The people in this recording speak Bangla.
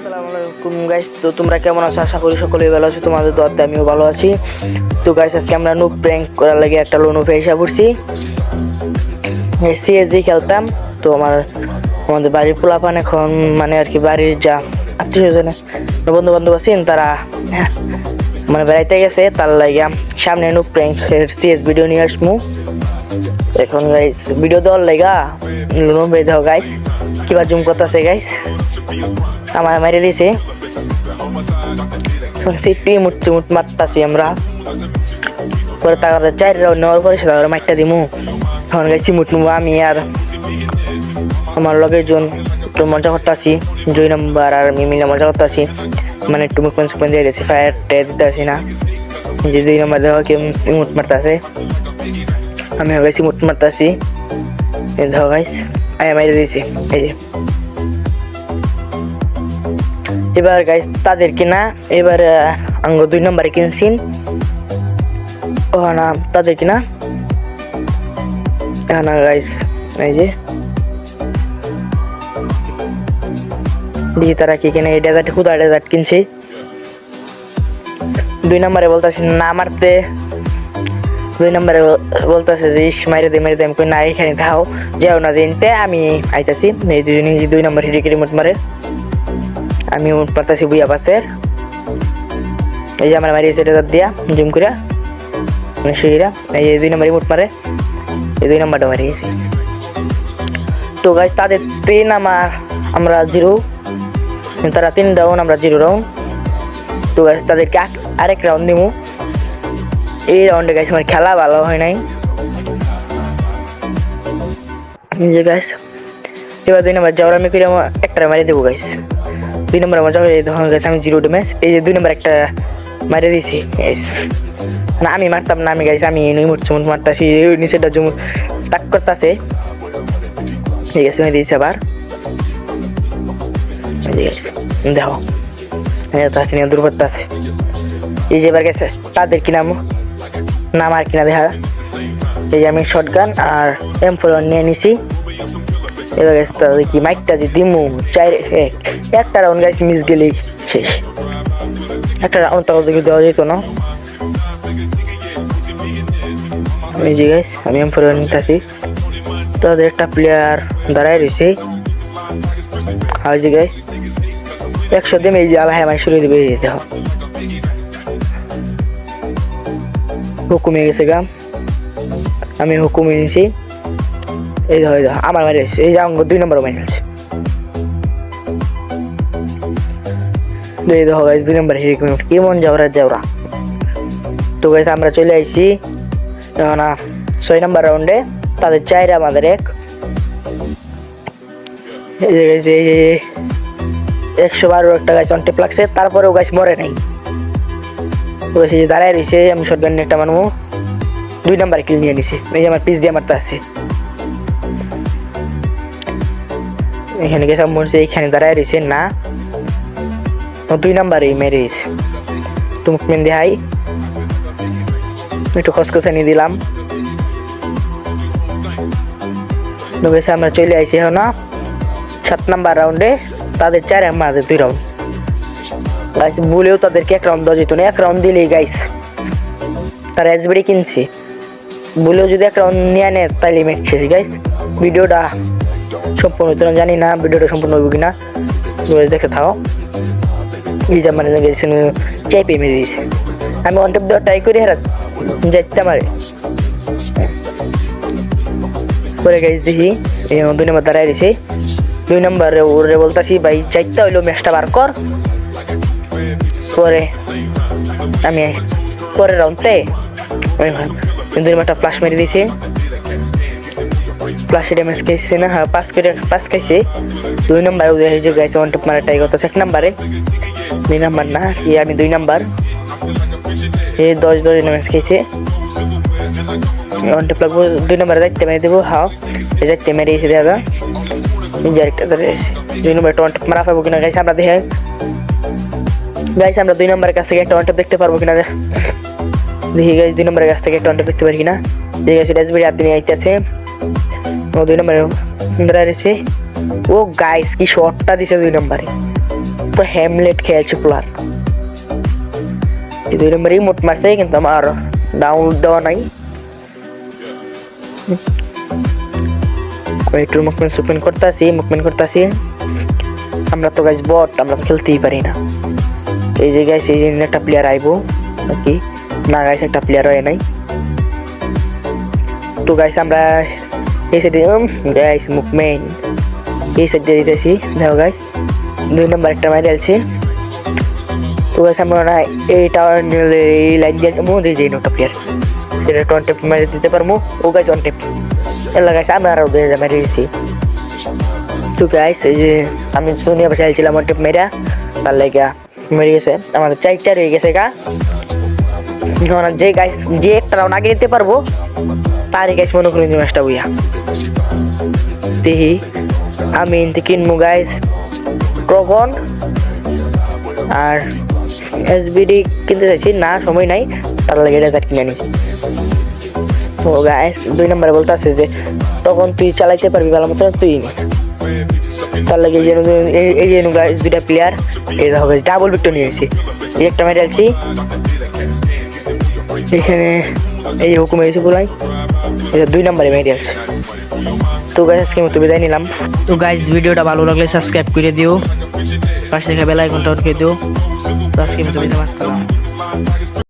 আসসালামু আলাইকুম গাইস। তো তোমরা কেমন আছো? আশা করি সকলেই ভালো আছো। তোমাদের দোয়াতে আমিও ভালো আছি। তো গাইস আজকে আমরা নুব প্র্যাঙ্ক করার লাগে একটা লোনুপে এসে পড়ছি। সিএসজি খেলতাম। তো আমাদের বাড়ির পোলাপান এখন মানে আর কি বাড়ির যা আত্মীয় স্বজন বন্ধু বান্ধব আছেন তারা মানে বেড়াইতে গেছে, তার লাগে সামনে নুব প্র্যাঙ্ক সিএস ভিডিও নিয়ে আসবো। এখন গাইস ভিডিও দেওয়ার লাগা লোন বেঁধে দাও গাইস। কিবা জুম করতেছে গাইস, আমার মেরে দিয়েছে মুট মারতাছি আমরা। পরে তার 4 রাউন্ড নেওয়ার পরে সেটা মাইকটা দিমু। এখন গাইছি মুট নেবো আমি আর আমার লগে জন একটু মজা করতেছি। 2 নম্বর আর মিমিলে মজা করতেছি, মানে একটু মুখ পেন দিয়ে গেছি, ফায়ার টের দিতে আসি না যে 2 নম্বর দেওয়া কি মুট মারতেছে। আমি গাইছি মুট মারতেছি, দেখো গাইস আমি মেরে দিয়েছি। এই যে এবার গাইস তাদের কিনা এবার আঙ্গ 2 নম্বরে কিনছিন ও না তাদের কিনা না গাইস। এই যে দিয়ে তারা কি কিনে এই ডেজার্ট খুদা ডেজার্ট কিনছে। 2 নম্বরে বলতেছি না মারতে, 2 নম্বরে বলতেছে যে ইস মাইরে দে আমি কই না এখানে খাও যাও না জিনতে আমি আইতাছি। এই দুজনে 2 নম্বর হিডিকে রিমোট মারে, আমি উঠ পারতাছি বুয়া পাশের। এই যে আমরা মারিয়েছি এটা দিয়া জুম করে সেইরা। এই যে 2 নম্বর রিমোট মারে, এই 2 নম্বরটা মারিয়েছি। তো গাইস তাদের 3 আমরা 0, তারা 3 রাউন্ড আমরা 0 রাউন্ড। তো গাইস তাদেরকে আরেক রাউন্ড দিমু। এই রাউন্ডে গাইস আমার খেলা ভালো হয় নাই। এই যে গাইস এবার 2 নম্বর যাওয়ার আমি করে একটা মারি দেবো গাইস। 2 নম্বর মজা হয়ে তখন গেছে আমি 0 ড্যামেজ। এই যে 2 নম্বর একটা মারে দিয়েছি গাইস, না আমি মারতাম না, আমি গাইস আমি মুট মারতাছি নিচেটা জুম টাক করতেছে। ঠিক আছে আমি দিয়েছি আবার। দেখো তাকে নিয়ে দূর করতে আছে। এই যে এবার গেছে তাদের কি নাম আর কিনা দেখা। এই যে আমি শটগান আর M4 নিয়ে নিছি। এবার গেছে তাদের কি মাইকটা যে দিমু একটা রাউন্ড গাইস মিস গেলেই শেষ। একটা রাউন্ড তাও দেখে দেওয়া যেত না। এই যে গাইস আমি M4 নিতেছি, তাদের একটা প্লেয়ার দাঁড়ায় রয়েছে। আর যে গাইস 100 দিন এই যে আল্লাহ আমার শুরু দিবে। দেখো হুকুমে গেছে গা, আমি হুকুমে নিয়েছি। এই দেখো আমার মারি আছে, এই যে অঙ্গ 2 নম্বর মারি আছে। এই দেখো গাইস 2 নম্বর হিরিক কেমন যাওরা। তো গাইস আমরা চলে আইছি এখন 6 নম্বর রাউন্ডে, তাদের 4 আমাদের 1। এই যে গাইস এই 112 একটা গাইস অন টেপ লাগছে, তারপরেও গাইস মরে নাই। তো গাইস এই যে দাঁড়ায় রয়েছে, আমি শটগান নিয়ে একটা মারবো। 2 নম্বরে কিল নিয়ে নিছি। এই যে আমার পিস দিয়ে মারতে আছে। এখানে গেছে মরছে, এইখানে দাঁড়ায় রয়েছে না 2 নম্বরেই মেরিস। তুমি মেন দেখাই একটু খসখসে নিয়ে দিলাম। আমরা চলে আইছি এখন 7 নম্বর রাউন্ডে, তাদের 4 আমাদের 2 রাউন্ড গাইস। বলেও তাদেরকে 1 রাউন্ড দেওয়া যেত না, 1 রাউন্ড দিলেই গাইস তারা এসবিডি কিনছে। বলেও যদি 1 রাউন্ড নিয়ে নেয় তাইলে ম্যাচ শেষ গাইস। ভিডিওটা সম্পূর্ণ হতো না, জানি না ভিডিওটা সম্পূর্ণ হবে কিনা, দেখে থাও। এই যে মানে গেছে চাই পেয়ে মেরে দিয়েছে। আমি অন টেপ দেওয়া ট্রাই করি হেরা যাইতে মারে পরে গাইস দেখি 2 নম্বর দাঁড়ায় রয়েছে। 2 নম্বরে ওরে বলতেছি ভাই চাইতে হইলো ম্যাচটা বার কর। পরে আমি পরের রাউন্ডে 2 নম্বরটা ফ্লাশ মেরে দিয়েছি। ফ্লাশে ড্যামেজ খাইছে না, হ্যাঁ 5 খাইছে। 2 নম্বরে ওই যে গাইছে অন টেপ মারা ট্রাই করতেছে। 1 নম্বরে 2 নম্বর না কি আমি 2 নম্বর এই 10 ড্যামেজ খাইছে। অন টেপ লাগবো 2 নম্বরে যাইতে মেরে দেবো। হ্যাঁ এই যাইতে মেরে এসে দেখা একটা ধরে 2 নম্বরে অন টেপ মারা পাবো কিনা গাইছে আমরা দেখে। গাইস আমরা 2 নম্বরের কাছ থেকে একটা অন টেপ দেখতে পারবো কিনা দেখি গাইস। 2 নম্বরের কাছ থেকে একটা অন টেপ দেখতে পারি কিনা। ঠিক আছে এসবিডি হাতে নিয়ে আইতেছে। 2 নম্বরে দাঁড়ায় রয়েছে। ও গাইস কি শটটা দিছে 2 নম্বরে, তো হ্যামলেট খেয়েছে প্লার এই 2 নম্বরে মোট মারছে কিন্তু আমার ডাউনলোড দেওয়া নাই একটু মুভমেন্ট করতেছি আমরা তো গাইস বট আমরা তো খেলতেই পারি না এই যে গাইস এই যে একটা প্লেয়ার আইবো নাকি না গাইস একটা প্লেয়ার হয় নাই তো গাইস আমরা এই সাইডে গাইস মুভমেন্ট এই সাইডে দিতেছি দেখো গাইস 2 নম্বর একটা মাইরে আছে তো গাইস আমরা না এই টাওয়ার এই লাইন দিয়ে মধ্যে যে একটা প্লেয়ার সেটা 20 মাইরে দিতে পারবো ও গাইস 20 এলা গাইস আমরা আরো 2000 মাইরে দিছি তো গাইস এই যে আমি সোনিয়া বসাই ছিলাম 20 মেরা তার লাগা মেরে গেছে আমাদের 4 হয়ে গেছে গা যে গাইস যে একটা রাউন্ড আগে নিতে পারবো তারই গাইস মনে করেন ম্যাচটা বুইয়া দেখি আমি ইনতে কিনবো গাইস ক্রগন আর এসবিডি কিনতে চাইছি না সময় নাই তার লাগে এটা কিনে নিছি তো গাইস 2 নম্বরে বলতে আছে যে তখন তুই চালাইতে পারবি ভালো মতো তুই তার লাগে এই যে গাইস 2টা প্লেয়ার এই হবে ডাবল ভিক্টর নিয়েছি এই একটা মেরে আছি এখানে এই হুকুম এসে বলাই এটা 2 নম্বরে মেরে আছে তো গাইস আজকে মতো বিদায় নিলাম তো গাইস ভিডিওটা ভালো লাগলে সাবস্ক্রাইব করে দিও পাশে থেকে বেল আইকনটা অন করে দিও তো আজকে মতো বিদায় আসসালাম